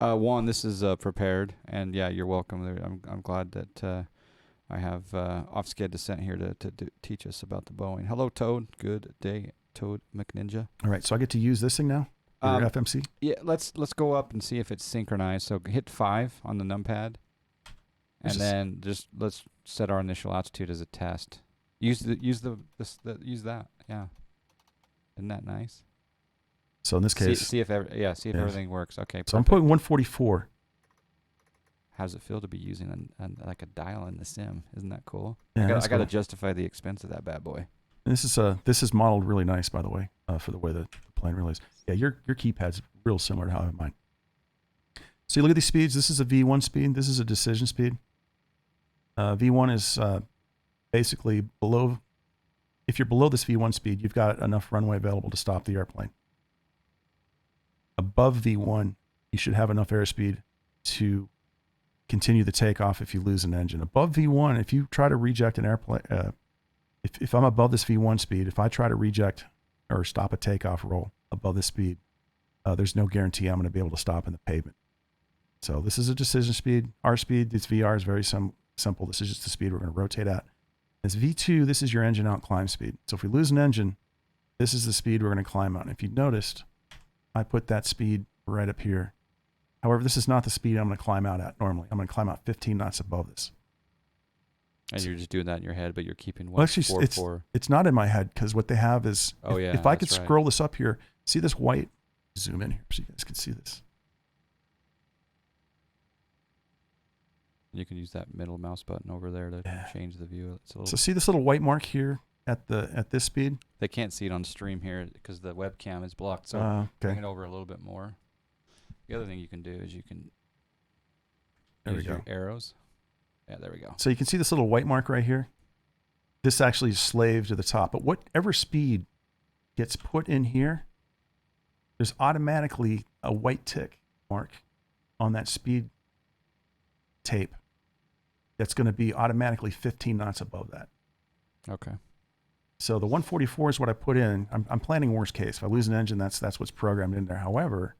Juan, this is prepared, and yeah, you're welcome. I'm glad that I have off-sked descent here to teach us about the Boeing. Hello, Toad. Good day, Toad McNinja. All right, so I get to use this thing now? Your FMC? Yeah, let's go up and see if it's synchronized. So hit 5 on the numpad, and then just let's set our initial altitude as a test. Use that. Yeah, isn't that nice? So in this case, see if everything works. Okay. So I'm putting 144. How does it feel to be using like a dial in the sim? Isn't that cool? Yeah, I got to justify the expense of that bad boy. And this is modeled really nice, by the way, for the way the plane really is. Yeah, your keypad's real similar to how I have mine. So you look at these speeds. This is a V1 speed. This is a decision speed. V1 is basically below. If you're below this V1 speed, you've got enough runway available to stop the airplane. Above V1, you should have enough airspeed to continue the takeoff if you lose an engine. Above V1, if you try to reject an airplane, if I'm above this V1 speed, if I try to reject or stop a takeoff roll above this speed, there's no guarantee I'm going to be able to stop in the pavement. So this is a decision speed. Our speed, this VR is very simple. This is just the speed we're going to rotate at. This V2, this is your engine out climb speed. So if we lose an engine, this is the speed we're going to climb on. If you noticed, I put that speed right up here. However, this is not the speed I'm going to climb out at normally. I'm going to climb out 15 knots above this. And you're just doing that in your head, but you're keeping well, actually, it's not in my head because what they have is, if I could scroll this up here, see this white, zoom in here so you guys can see this. You can use that middle mouse button over there to change the view. So see this little white mark here at this speed? They can't see it on stream here because the webcam is blocked. So bring it over a little bit more. The other thing you can do is you can use your arrows. Yeah, there we go. So you can see this little white mark right here. This actually is slave to the top. But whatever speed gets put in here, there's automatically a white tick mark on that speed tape that's going to be automatically 15 knots above that. Okay. So the 144 is what I put in. I'm planning worst case. If I lose an engine, that's what's programmed in there. However,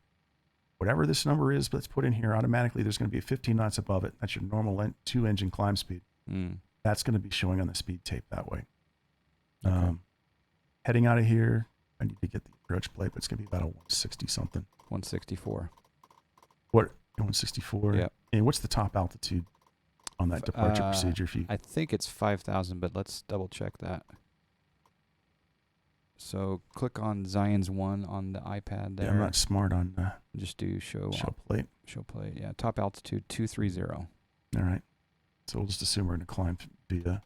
whatever this number is that's put in here, automatically there's going to be 15 knots above it. That's your normal 2-engine climb speed. That's going to be showing on the speed tape that way. Okay. Heading out of here, I need to get the approach plate, but it's going to be about a 160 something. 164. What? 164? Yeah. And what's the top altitude on that departure procedure? I think it's 5,000, but let's double check that. So click on Zion's 1 on the iPad there. Yeah, I'm not smart on just do show plate. Show plate. Yeah, top altitude 230. All right. So we'll just assume we're going to climb via.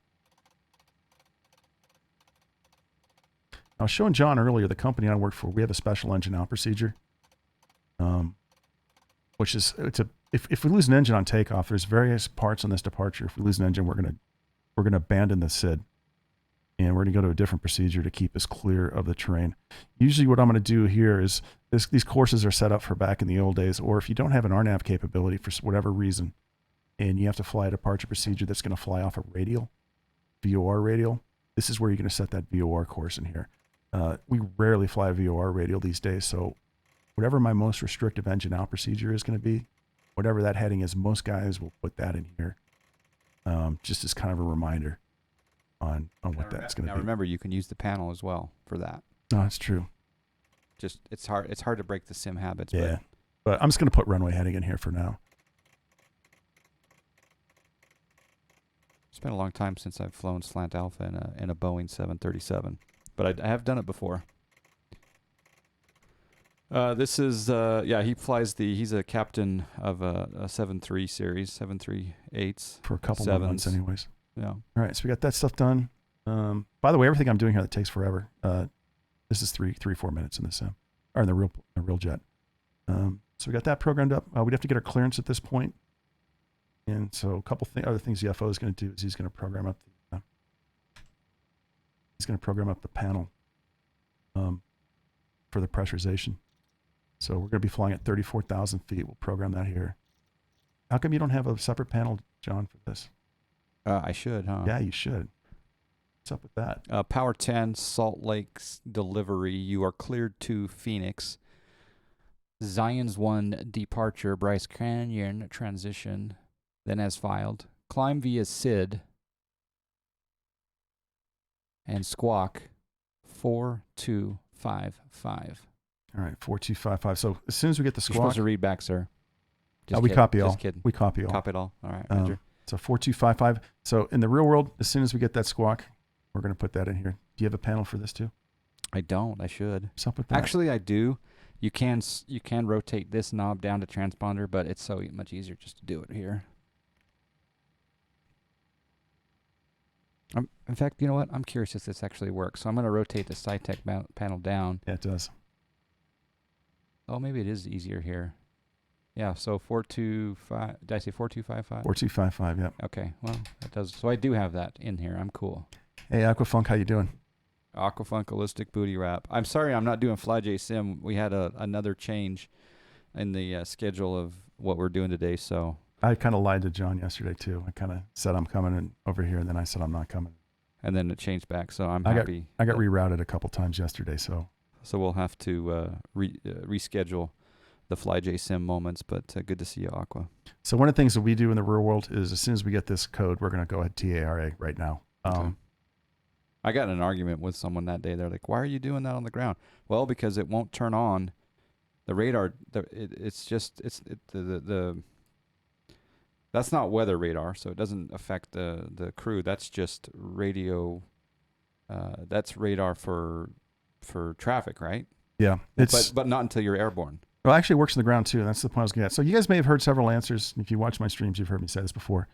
I was showing John earlier, the company I work for, we have a special engine out procedure. Which is if we lose an engine on takeoff, there's various parts on this departure. If we lose an engine, we're gonna abandon the SID, and we're gonna go to a different procedure to keep us clear of the terrain. Usually, what I'm gonna do here is these courses are set up for back in the old days, or if you don't have an RNAV capability for whatever reason, and you have to fly a departure procedure that's gonna fly off a radial, VOR radial. This is where you're gonna set that VOR course in here. We rarely fly a VOR radial these days, so whatever my most restrictive engine out procedure is going to be, whatever that heading is, most guys will put that in here, just as kind of a reminder on what that's going to be. Now remember, you can use the panel as well for that. No, that's true. Just it's hard to break the sim habits. Yeah, but I'm just going to put runway heading in here for now. It's been a long time since I've flown slant alpha in a Boeing 737, but I have done it before. This is, he flies he's a captain of a 7.3 series, 738s. For a couple of months anyways. Yeah. All right, so we got that stuff done. By the way, everything I'm doing here that takes forever, this is 3-4 minutes in the sim, or in the real jet. So we got that programmed up. We'd have to get our clearance at this point. And so a couple other things the FO is going to do is he's going to program up the panel for the pressurization. So we're going to be flying at 34,000 feet. We'll program that here. How come you don't have a separate panel, John, for this? I should, huh? Yeah, you should. What's up with that? Power 10, Salt Lake's delivery. You are cleared to Phoenix. Zion's 1 departure, Bryce Canyon transition, then as filed. Climb via SID and squawk 4255. All right, 4255. So as soon as we get the You're squawk, supposed to read back, sir. Just we kidding. copy all. Just kidding. We copy all. Copy it all. All right, Roger. So 4255. So in the real world, as soon as we get that squawk, we're going to put that in here. Do you have a panel for this too? I don't. I should. What's up with that? Actually, I do. You can rotate this knob down to transponder, but it's so much easier just to do it here. In fact, you know what? I'm curious if this actually works. So I'm going to rotate the SciTech panel down. Yeah, it does. Oh, maybe it is easier here. Yeah, so 425. Did I say 4255? 4255, yeah. Okay, well, that does. So I do have that in here. I'm cool. Hey, Aquafunk, how you doing? Aquafunk Holistic Booty Wrap. I'm sorry I'm not doing FlyJ Sim. We had another change in the schedule of what we're doing today, so. I kind of lied to John yesterday, too. I kind of said I'm coming over here, and then I said I'm not coming. And then it changed back, so I'm happy. I got rerouted a couple times yesterday, so. So we'll have to reschedule the FlyJ Sim moments, but good to see you, Aqua. So one of the things that we do in the real world is as soon as we get this code, we're going to go ahead TARA right now. Okay. I got in an argument with someone that day. They're like, "Why are you doing that on the ground?" Well, because it won't turn on the radar. That's not weather radar, so it doesn't affect the crew. That's just radio. That's radar for traffic, right? Yeah, but not until you're airborne. Well, it actually works on the ground too. And that's the point I was getting at. So you guys may have heard several answers. If you watch my streams, you've heard me say this before.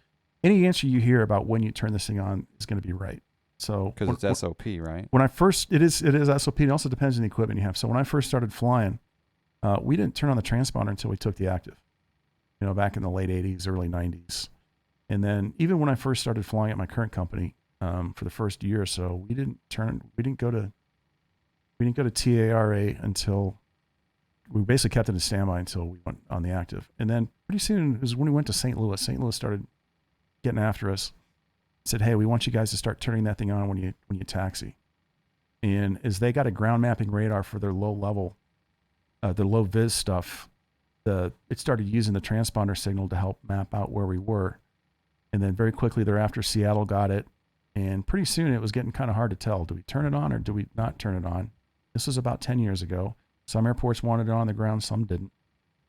Any answer you hear about when you turn this thing on is going to be right. So because it's SOP, right? When I first, it is SOP. It also depends on the equipment you have. So when I first started flying, we didn't turn on the transponder until we took the active. Back in the late '80s, early '90s, and then even when I first started flying at my current company, for the first year or so, we didn't go to TARA until we basically kept it in standby until we went on the active. And then pretty soon it was when we went to St. Louis. St. Louis started getting after us. Said, "Hey, we want you guys to start turning that thing on when you taxi." And as they got a ground mapping radar for their low level, their low vis stuff, it started using the transponder signal to help map out where we were. And then very quickly thereafter, Seattle got it. And pretty soon it was getting kind of hard to tell. Do we turn it on or do we not turn it on? This was about 10 years ago. Some airports wanted it on the ground, some didn't.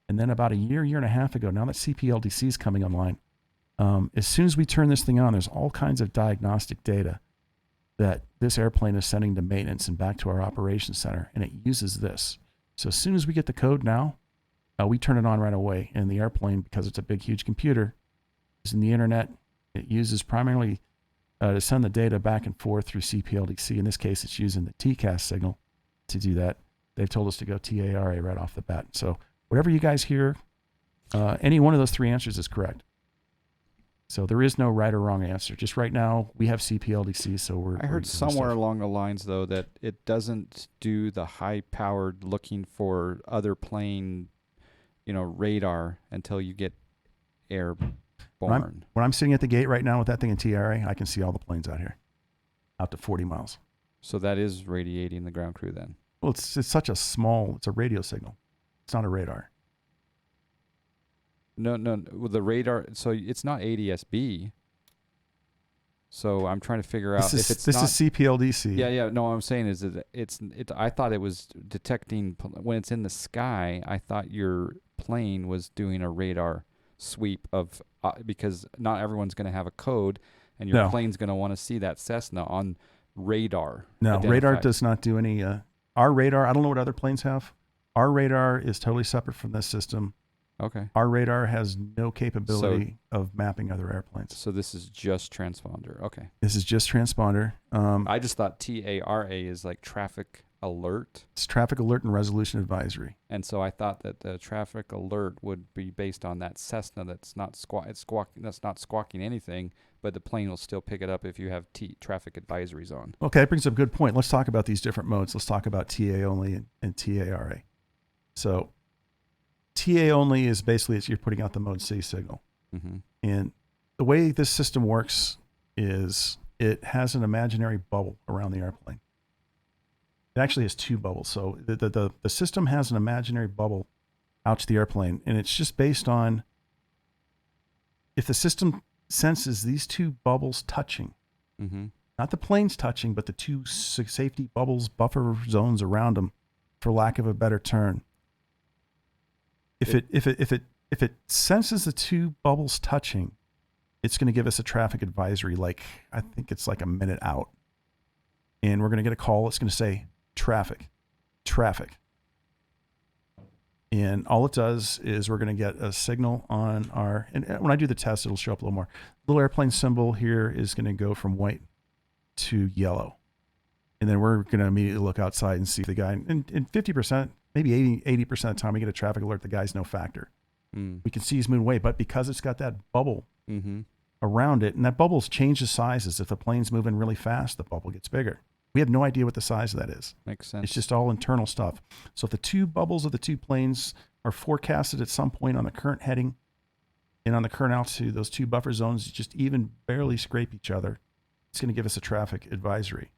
And then about a year and a half ago, now that CPLDC is coming online, as soon as we turn this thing on, there's all kinds of diagnostic data that this airplane is sending to maintenance and back to our operations center, and it uses this. So as soon as we get the code now, we turn it on right away. And the airplane, because it's a big, huge computer, is in the internet. It uses primarily to send the data back and forth through CPLDC. In this case, it's using the TCAS signal to do that. They've told us to go TARA right off the bat. So whatever you guys hear, any one of those three answers is correct. So there is no right or wrong answer. Just right now, we have CPLDC, so I heard somewhere along the lines, though, that it doesn't do the high-powered looking for other plane, radar until you get airborne. When I'm sitting at the gate right now with that thing in TRA, I can see all the planes out here, out to 40 miles. So that is radiating the ground crew then? Well, it's such a small, it's a radio signal. It's not a radar. No, with the radar, so it's not ADS-B. So I'm trying to figure out if it's this is CPLDC. Yeah. No, what I'm saying is that I thought it was detecting when it's in the sky. I thought your plane was doing a radar sweep of because not everyone's going to have a code, and your plane's going to want to see that Cessna on radar. No, radar does not do any. Our radar, I don't know what other planes have. Our radar is totally separate from this system. Okay. Our radar has no capability of mapping other airplanes. So this is just transponder. Okay. This is just transponder. I just thought TARA is like traffic alert. It's traffic alert and resolution advisory. And so I thought that the traffic alert would be based on that Cessna that's not squawking anything, but the plane will still pick it up if you have traffic advisories on. Okay, that brings up a good point. Let's talk about these different modes. Let's talk about TA only and TARA. So TA only is basically you're putting out the mode C signal. Mm-hmm. And the way this system works is it has an imaginary bubble around the airplane. It actually has two bubbles. So the system has an imaginary bubble out to the airplane. And it's just based on if the system senses these two bubbles touching, not the planes touching, but the two safety bubbles, buffer zones around them, for lack of a better term. If it senses the two bubbles touching, it's going to give us a traffic advisory. Like, I think it's like a minute out, and we're going to get a call. It's going to say traffic. And all it does is we're going to get a signal on our, and when I do the test, it'll show up a little more. The little airplane symbol here is going to go from white to yellow. And then we're going to immediately look outside and see if the guy, and 50%, maybe 80% of the time we get a traffic alert, the guy's no factor. We can see he's moving away, but because it's got that bubble around it, and that bubble's changes sizes. If the plane's moving really fast, the bubble gets bigger. We have no idea what the size of that is. Makes sense. It's just all internal stuff. So if the two bubbles of the two planes are forecasted at some point on the current heading and on the current altitude, those two buffer zones just even barely scrape each other, it's going to give us a traffic advisory.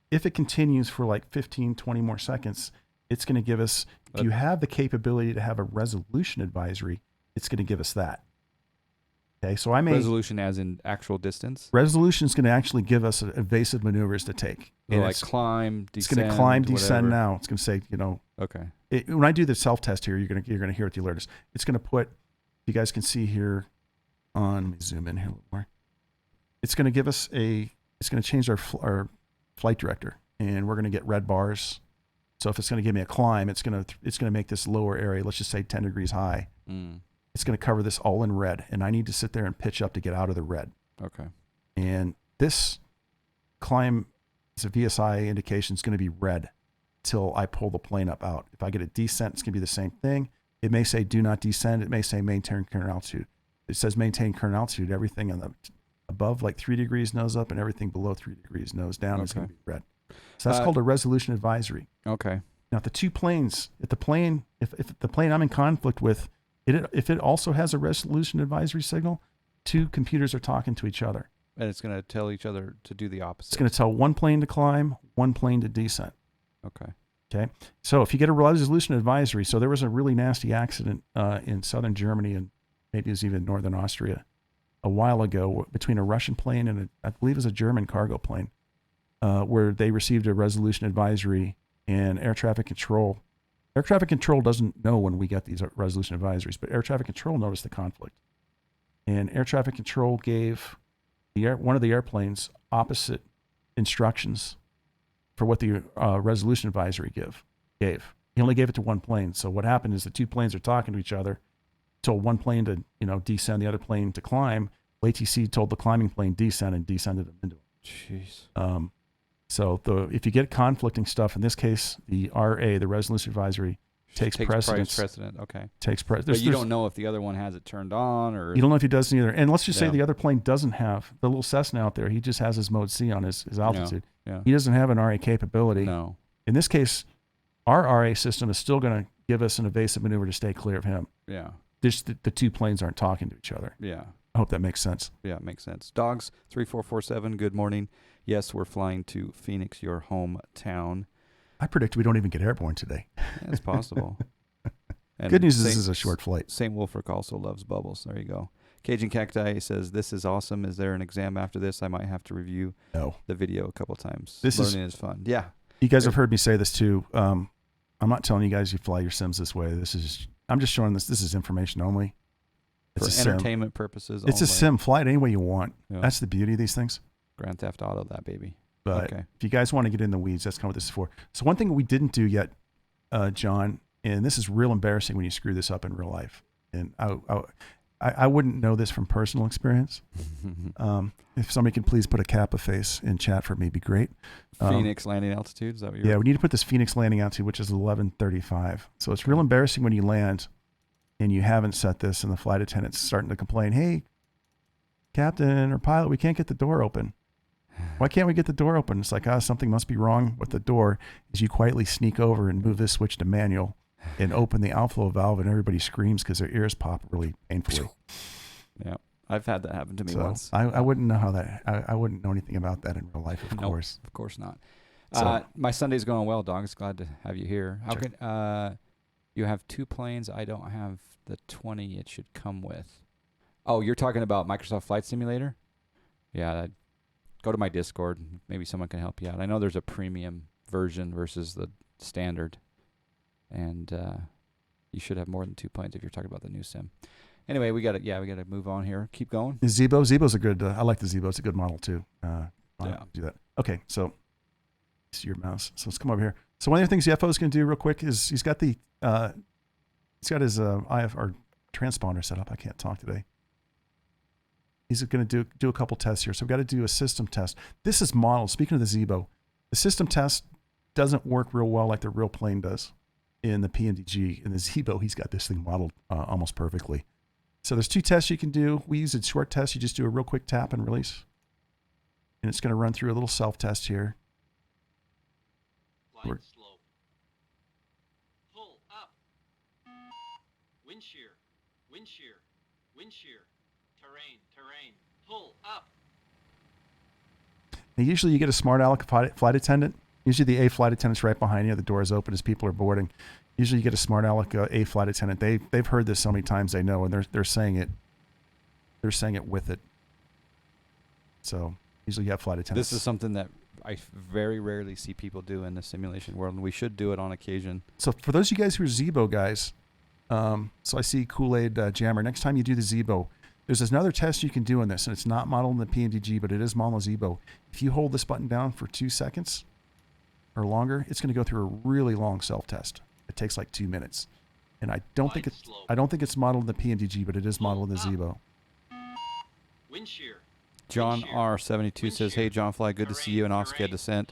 If it continues for like 15, 20 more seconds, it's going to give us, if you have the capability to have a resolution advisory, it's going to give us that. Okay, so I may... Resolution as in actual distance? Resolution is going to actually give us evasive maneuvers to take. So like climb, descend, it's going to climb, descend whatever. now. It's going to say, Okay. When I do the self-test here, you're going to hear what the alert is. It's going to put, you guys can see here on, let me zoom in here a little more. It's going to give us it's going to change our flight director, and we're going to get red bars. So if it's going to give me a climb, it's going to make this lower area, let's just say 10 degrees high. It's going to cover this all in red, and I need to sit there and pitch up to get out of the red. Okay. And this climb, it's a VSI indication, is going to be red till I pull the plane up out. If I get a descent, it's going to be the same thing. It may say do not descend. It may say maintain current altitude. It says maintain current altitude. Everything on the above like 3 degrees nose up, and everything below 3 degrees nose down is going to be red. So that's called a resolution advisory. Okay. Now, if the two planes, if the plane I'm in conflict with, if it also has a resolution advisory signal, two computers are talking to each other. And it's going to tell each other to do the opposite. It's going to tell one plane to climb, one plane to descent. Okay. So if you get a resolution advisory, so there was a really nasty accident in southern Germany, and maybe it was even northern Austria a while ago, between a Russian plane and I believe it was a German cargo plane, where they received a resolution advisory, and air traffic control doesn't know when we get these resolution advisories, but air traffic control noticed the conflict. And air traffic control gave one of the airplanes opposite instructions for what the resolution advisory gave. He only gave it to one plane. So what happened is the two planes are talking to each other, told one plane to descend, the other plane to climb. ATC told the climbing plane descend, and descended them into it. Jeez. So if you get conflicting stuff, in this case, the RA, the resolution advisory, takes precedence. Okay. But you don't know if the other one has it turned on, or you don't know if he does either. And let's just say the other plane doesn't have the little Cessna out there. He just has his mode C on his altitude. Yeah. He doesn't have an RA capability. No. In this case, our RA system is still going to give us an evasive maneuver to stay clear of him. Yeah. Just the two planes aren't talking to each other. Yeah. I hope that makes sense. Yeah, it makes sense. Dogs 3447. Good morning. Yes, we're flying to Phoenix, your hometown. I predict we don't even get airborne today. Yeah, it's possible. And good news is this is a short flight. St. Wolfric also loves bubbles. There you go. Cajun Cacti says, this is awesome. Is there an exam after this? I might have to review the video a couple times. Learning is fun. Yeah. You guys have heard me say this too. I'm not telling you guys you fly your sims this way. I'm just showing this. This is information only. It's for entertainment purposes. It's only. A sim. Fly it any way you want. Yeah. That's the beauty of these things. Grand Theft Auto, that baby. But if you guys want to get in the weeds, that's kind of what this is for. So one thing we didn't do yet, John, and this is real embarrassing when you screw this up in real life. And I wouldn't know this from personal experience. If somebody can please put a Kappa face in chat for me, it'd be great. Phoenix landing altitude, is that what you're... Yeah, we need to put this Phoenix landing altitude, which is 1135. So it's real embarrassing when you land and you haven't set this, and the flight attendant's starting to complain, hey, captain or pilot, we can't get the door open. Why can't we get the door open? It's like, something must be wrong with the door. As you quietly sneak over and move this switch to manual and open the outflow valve, and everybody screams because their ears pop really painfully. Yeah, I've had that happen to me once. I wouldn't know how that. I wouldn't know anything about that in real life, of course. Of course not. So, my Sunday's going well, dogs. Glad to have you here. How can You have 2 planes. I don't have the 20 it should come with. Oh, you're talking about Microsoft Flight Simulator? Yeah, go to my Discord. Maybe someone can help you out. I know there's a premium version versus the standard. And you should have more than 2 planes if you're talking about the new sim. Anyway, we got to move on here. Keep going. Is Zebo's a good, I like the Zebo. It's a good model too. Yeah. Do that. Okay, so see your mouse. So let's come over here. So one of the things the FO is going to do real quick is he's got his IF or transponder set up. I can't talk today. He's going to do a couple tests here. So we've got to do a system test. This is modeled. Speaking of the Zebo, the system test doesn't work real well like the real plane does in the PMDG. In the Zebo, he's got this thing modeled almost perfectly. So there's 2 tests you can do. We use a short test. You just do a real quick tap and release. And it's going to run through a little self-test here. Glide slope. Pull up. Wind shear. Wind shear. Wind shear. Terrain. Terrain. Pull up. Now, usually you get a smart aleck flight attendant. Usually the A flight attendant's right behind you. The door is open as people are boarding. Usually you get a smart aleck A flight attendant. They've heard this so many times they know, and they're saying it. They're saying it with it. So usually you have flight attendants. This is something that I very rarely see people do in the simulation world, and we should do it on occasion. So for those of you guys who are Zebo guys, so I see Kool-Aid Jammer. Next time you do the Zebo, there's another test you can do in this, and it's not modeled in the PMDG, but it is modeled in Zebo. If you hold this button down for 2 seconds or longer, it's going to go through a really long self-test. It takes like 2 minutes, and I don't think it's modeled in the PMDG, but it is modeled in the Zebo. Wind shear. John R72 says, "Hey, John Fly, good to see you in off-scad descent.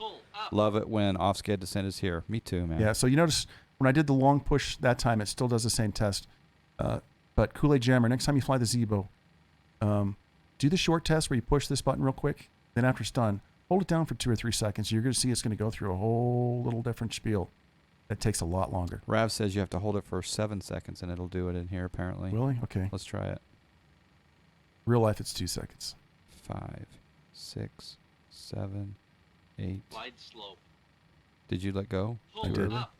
Love it when off-scad descent is here." Me too, man. Yeah. So you notice when I did the long push that time, it still does the same test. But Kool-Aid Jammer, next time you fly the Zebo, do the short test where you push this button real quick. Then after it's done, hold it down for 2 or 3 seconds. You're going to see it's going to go through a whole little different spiel. That takes a lot longer. Rav says you have to hold it for 7 seconds, and it'll do it in here, apparently. Really? Okay. Let's try it. Real life, it's 2 seconds. 5, 6, 7, 8. Glide slope. Did you let go? Pull I did. up.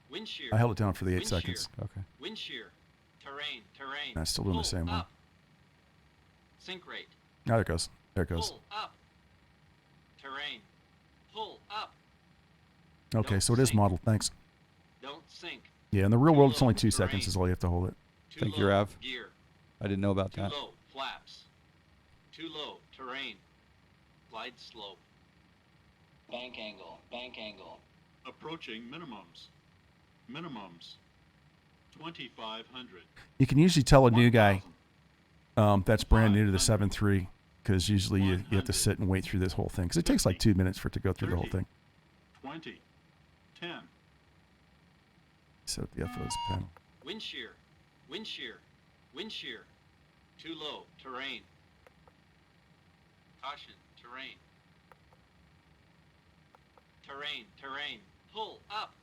Wind shear. I held it down for the 8 Wind seconds. shear. Okay. Wind shear. Terrain. Terrain. And I'm still doing the same Pull one. up. Sink rate. Now there it goes. There it goes. Pull up. Terrain. Pull up. Okay, Don't so it is sink. modeled. Thanks. Don't sink. Yeah, in the real Too world, it's low. only 2 Terrain. seconds is all you have to hold it. Too Thank low. you, Rav. Gear. I didn't know about Too that. low. Flaps. Too low. Terrain. Glide slope. Bank angle. Bank angle. Approaching minimums. Minimums. 2,500. You can usually tell a new guy 1,000. that's brand new to the 7.3 because usually you have to sit and wait through this whole thing because it takes like 2 minutes for it to go through the whole 30. thing. 20. 10. So the FO's panel. Wind shear. Wind shear. Wind shear. Too low. Terrain. Caution. Terrain. Terrain. Terrain. Pull up.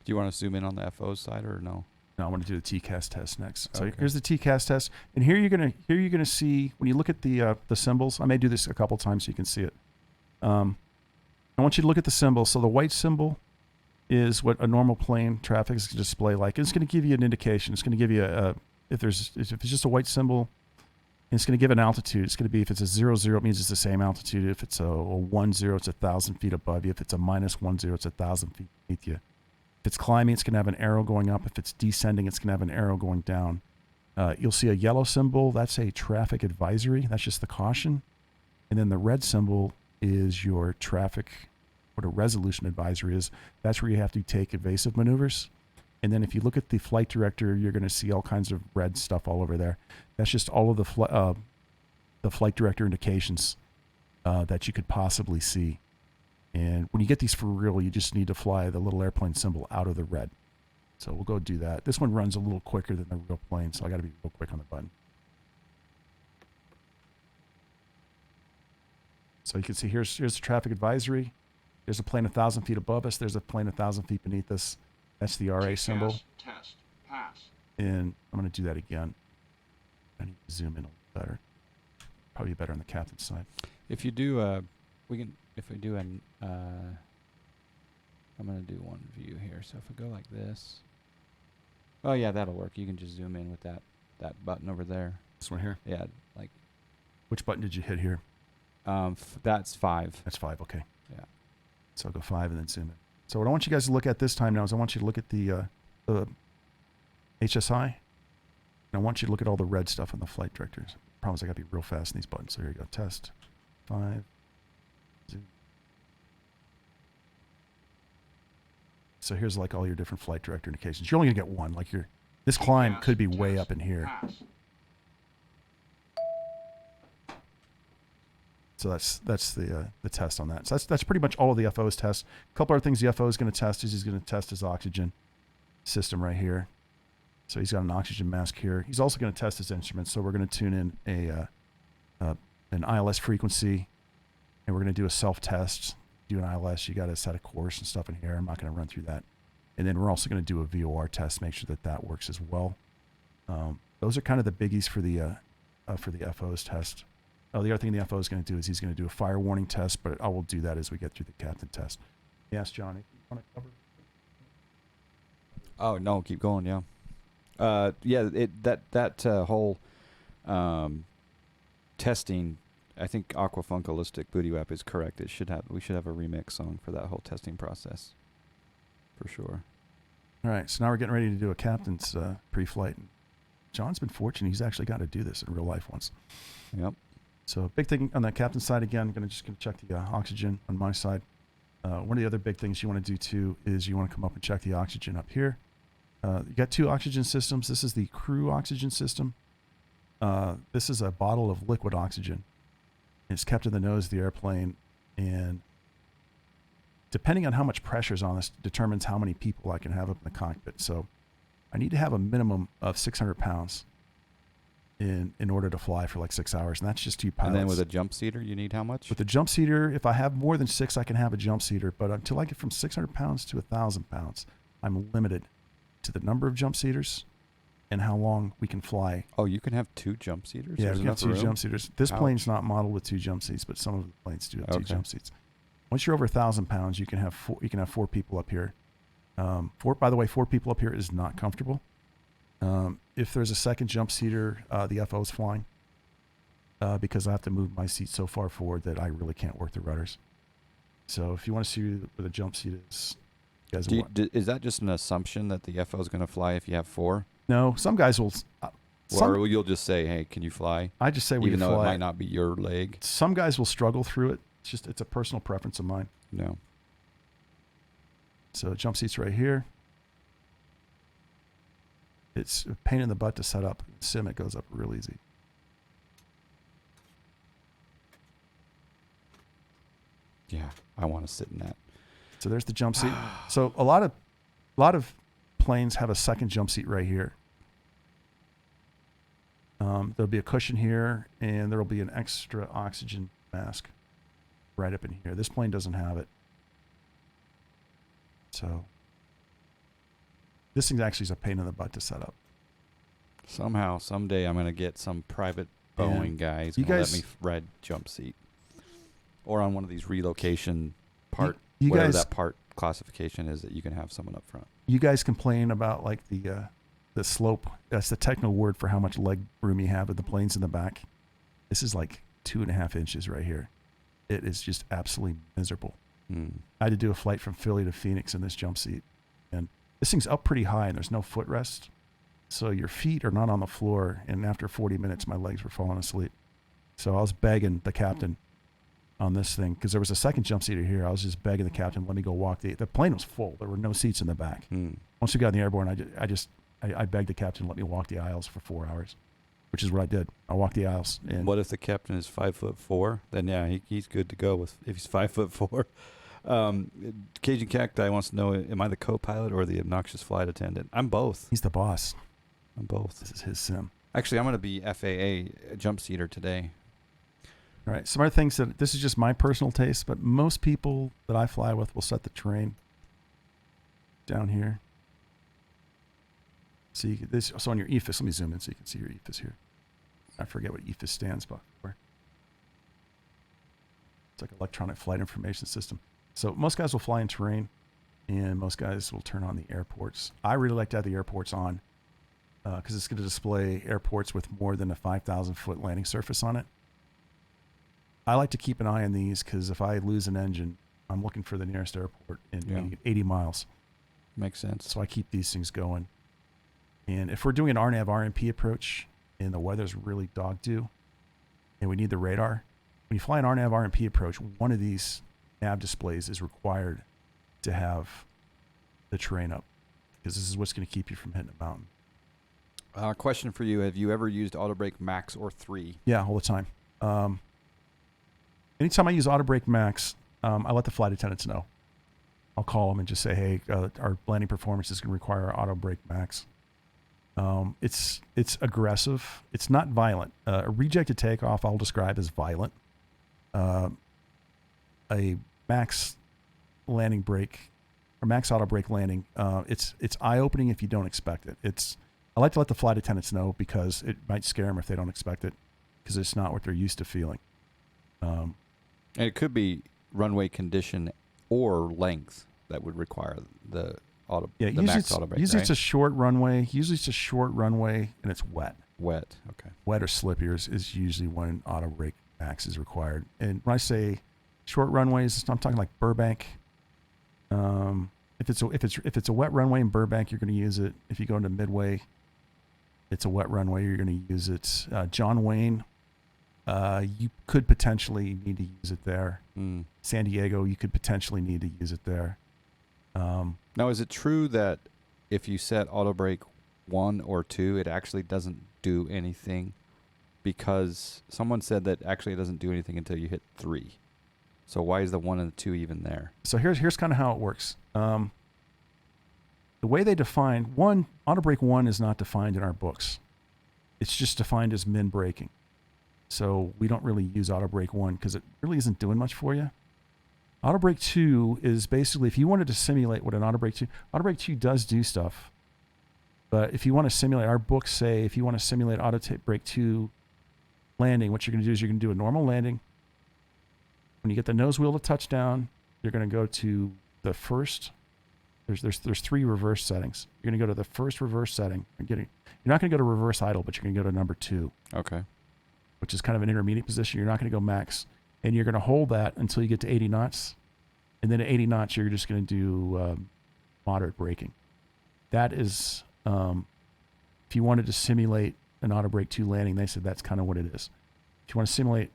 Do you want to zoom in on the FO side or no? No, I want to do the TCAS test next. So Okay. here's the TCAS test, and here you're gonna see when you look at the symbols. I may do this a couple times so you can see it. I want you to look at the symbol. So the white symbol is what a normal plane traffic is going to display like. It's going to give you an indication. It's going to give you if it's just a white symbol, it's going to give an altitude. It's going to be if it's a 0, 0, it means it's the same altitude. If it's a 1, 0, it's 1,000 feet above you. If it's a -1, 0, it's 1,000 feet beneath you. If it's climbing, it's going to have an arrow going up. If it's descending, it's going to have an arrow going down. You'll see a yellow symbol. That's a traffic advisory. That's just the caution. And then the red symbol is your traffic, what a resolution advisory is. That's where you have to take evasive maneuvers. And then if you look at the flight director, you're going to see all kinds of red stuff all over there. That's just all of the flight director indications that you could possibly see. And when you get these for real, you just need to fly the little airplane symbol out of the red. So we'll go do that. This one runs a little quicker than the real plane, so I got to be real quick on the button. So you can see here's the traffic advisory. There's a plane 1,000 feet above us. There's a plane 1,000 feet beneath us. That's the RA symbol. TCAS test. Pass. And I'm going to do that again. I need to zoom in a little better. Probably better on the captain's side. If you do, if we do I'm going to do one view here. So if I go like this. Oh, yeah, that'll work. You can just zoom in with that button over there. This one here. Yeah, like Which button did you hit here? that's 5. That's 5. Okay. Yeah. So I'll go 5 and then zoom in. So what I want you guys to look at this time now is I want you to look at the HSI. And I want you to look at all the red stuff in the flight directors. Problem is I got to be real fast in these buttons. So here you go. Test. 5. Zoom. So here's like all your different flight director indications. You're only going to get one. Like this climb could be way up in here. Pass. So that's the test on that. So that's pretty much all of the FO's tests. A couple other things the FO is going to test is he's going to test his oxygen system right here. So he's got an oxygen mask here. He's also going to test his instruments. So we're going to tune in an ILS frequency, and we're going to do a self-test. Do an ILS, you got to set a course and stuff in here. I'm not going to run through that. And then we're also going to do a VOR test, make sure that works as well. Those are kind of the biggies for the FO's test. Oh, the other thing the FO is going to do is he's going to do a fire warning test, but I will do that as we get through the captain test. Yes, Johnny, you want to cover? Oh, no, keep going, yeah. Yeah, that whole testing, I think Aquafunkalistic Booty Wap is correct. We should have a remix song for that whole testing process, for sure. All right, so now we're getting ready to do a captain's pre-flight. John's been fortunate; he's actually got to do this in real life once. Yep. So big thing on the captain's side again. I'm going to check the oxygen on my side. One of the other big things you want to do too is you want to come up and check the oxygen up here. You got 2 oxygen systems. This is the crew oxygen system. This is a bottle of liquid oxygen. It's kept in the nose of the airplane, and depending on how much pressure is on this determines how many people I can have up in the cockpit. So I need to have a minimum of 600 pounds in order to fly for like 6 hours, and that's just 2 pilots. And then with a jump seater, you need how much? With the jump seater, if I have more than 6, I can have a jump seater, but until I get from 600 pounds to 1,000 pounds, I'm limited to the number of jump seaters and how long we can fly. Oh, you can have 2 jump seaters? Yeah, There's we have enough 2 jump seaters. This Ouch. plane's not modeled with 2 jump seats, but some of the planes do have 2 Okay. jump seats. Once you're over 1,000 pounds, you can have 4. You can have 4 people up here. By the way, 4 people up here is not comfortable. If there's a second jump seater, the FO is flying because I have to move my seat so far forward that I really can't work the rudders. So if you want to see where the jump seat is, you guys is that just an assumption that the FO is going to fly if you have 4? no, some guys will. Or you'll just say, hey, can you fly? I just say we Even can though fly. it might not be your leg? Some guys will struggle through it. It's a personal preference of mine. No. So jump seats right here. It's a pain in the butt to set up. Sim, it goes up real easy. Yeah, I want to sit in that. So there's the jump seat. So a lot of planes have a second jump seat right here. There'll be a cushion here, and there'll be an extra oxygen mask right up in here. This plane doesn't have it. So this thing actually is a pain in the butt to set up. Somehow, someday, I'm going to get some private Boeing guy who's you going to guys- let me ride jump seat. Or on one of these relocation part, You whatever guys- that part classification is that you can have someone up front. You guys complain about like the slope. That's the technical word for how much leg room you have with the planes in the back. This is like 2.5 inches right here. It is just absolutely miserable. I had to do a flight from Philly to Phoenix in this jump seat, and this thing's up pretty high and there's no footrest. So your feet are not on the floor, and after 40 minutes, my legs were falling asleep. So I was begging the captain on this thing, because there was a second jump seater here. I was just begging the captain, let me go walk the plane was full. There were no seats in the back. Once we got in the airborne, I begged the captain to let me walk the aisles for 4 hours, which is what I did. I walked the aisles. And What if the captain is 5'4"? Then yeah, he's good to go if he's 5'4". Cajun Cacti wants to know: am I the co-pilot or the obnoxious flight attendant? I'm both. he's the boss. I'm both. This is his sim. Actually, I'm going to be FAA jump seater today. All right. Some other things that this is just my personal taste, but most people that I fly with will set the terrain down here. So so on your EFIS, let me zoom in so you can see your EFIS here. I forget what EFIS stands for. It's like Electronic Flight Information System. So most guys will fly in terrain, and most guys will turn on the airports. I really like to have the airports on because it's going to display airports with more than a 5,000 foot landing surface on it. I like to keep an eye on these because if I lose an engine, I'm looking for the nearest airport in 80 miles. Makes sense. So I keep these things going. And if we're doing an RNAV RMP approach and the weather's really dog due and we need the radar, when you fly an RNAV RMP approach, one of these nav displays is required to have the terrain up because this is what's going to keep you from hitting a mountain. Question for you. Have you ever used Auto Brake Max or 3? Yeah, all the time. Anytime I use Auto Brake Max, I let the flight attendants know. I'll call them and just say, hey, our landing performance is going to require Auto Brake Max. It's aggressive. It's not violent. A rejected takeoff I'll describe as violent. A max landing brake or max auto brake landing, it's eye-opening if you don't expect it. I like to let the flight attendants know because it might scare them if they don't expect it because it's not what they're used to feeling. And it could be runway condition or length that would require the max auto brake. Usually right? it's a short runway. And it's wet. Wet. Okay. Wet or slippy is usually when auto brake max is required. And when I say short runways, I'm talking like Burbank. If it's a wet runway in Burbank, you're going to use it. If you go into Midway, it's a wet runway, you're going to use it. John Wayne, you could potentially need to use it there. San Diego, you could potentially need to use it there. Now, is it true that if you set auto brake 1 or 2, it actually doesn't do anything? Because someone said that actually it doesn't do anything until you hit 3. So why is the 1 and the 2 even there? So here's kind of how it works. The way they define auto brake 1 is not defined in our books. It's just defined as min braking. So we don't really use auto brake 1 because it really isn't doing much for you. Auto brake 2 is basically, if you wanted to simulate what an auto brake 2 does do stuff. But if you want to simulate, our books say if you want to simulate auto brake 2 landing, what you're going to do is you're going to do a normal landing. When you get the nose wheel to touchdown, you're going to go to the first. There's 3 reverse settings. You're going to go to the first reverse setting. You're not going to go to reverse idle, but you're going to go to number 2. Okay. Which is kind of an intermediate position. You're not going to go max. And you're going to hold that until you get to 80 knots. And then at 80 knots, you're just going to do moderate braking. That is, if you wanted to simulate an auto brake 2 landing, they said that's kind of what it is. If you want to simulate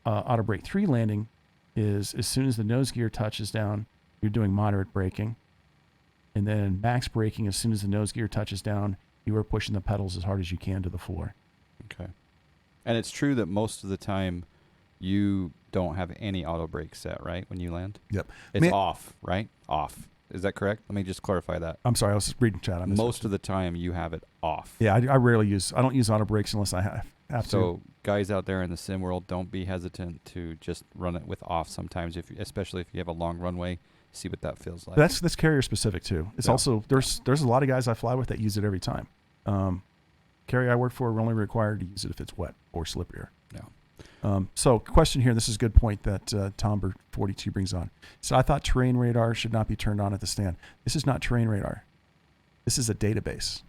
auto brake 3 landing, is as soon as the nose gear touches down, you're doing moderate braking. And then max braking, as soon as the nose gear touches down, you are pushing the pedals as hard as you can to the floor. Okay. And it's true that most of the time you don't have any auto brake set, right, when you land? Yep. It's off, right? Off. Is that correct? Let me just clarify that. I'm sorry, I was reading chat. Most of the time you have it off. Yeah, I don't use auto brakes unless I have to. So guys out there in the sim world, don't be hesitant to just run it with off sometimes, especially if you have a long runway. See what that feels like. That's carrier specific too. It's also there's a lot of guys I fly with that use it every time. Carrier I work for, we're only required to use it if it's wet or slippier. Yeah. So question here, this is a good point that Tomber 42 brings on. So I thought terrain radar should not be turned on at the stand. This is not terrain radar. This is a database.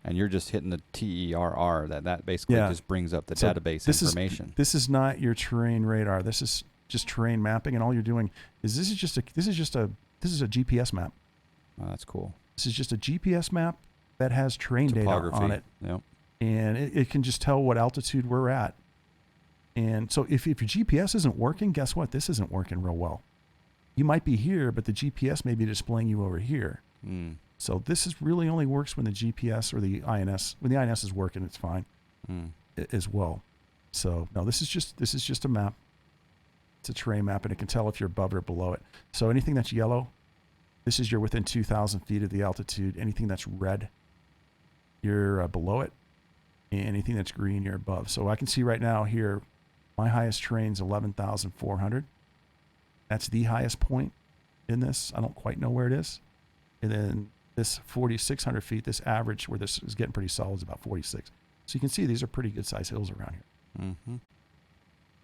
And you're just hitting the TERR. That basically just brings up the database information. This is not your terrain radar. This is just terrain mapping, and all you're doing is this is a GPS map. Oh, that's cool. This is just a GPS map that has terrain data on it. Yep. And it can just tell what altitude we're at. And so if your GPS isn't working, guess what? This isn't working real well. You might be here, but the GPS may be displaying you over here. So this is really only works when the GPS or the INS, when the INS is working, it's fine as well. So no, this is just a map. It's a terrain map, and it can tell if you're above or below it. So anything that's yellow, this is you're within 2,000 feet of the altitude. Anything that's red, you're below it. And anything that's green, you're above. So I can see right now here, my highest terrain's 11,400. That's the highest point in this. I don't quite know where it is. And then this 4,600 feet, this average where this is getting pretty solid is about 46. So you can see these are pretty good sized hills around here.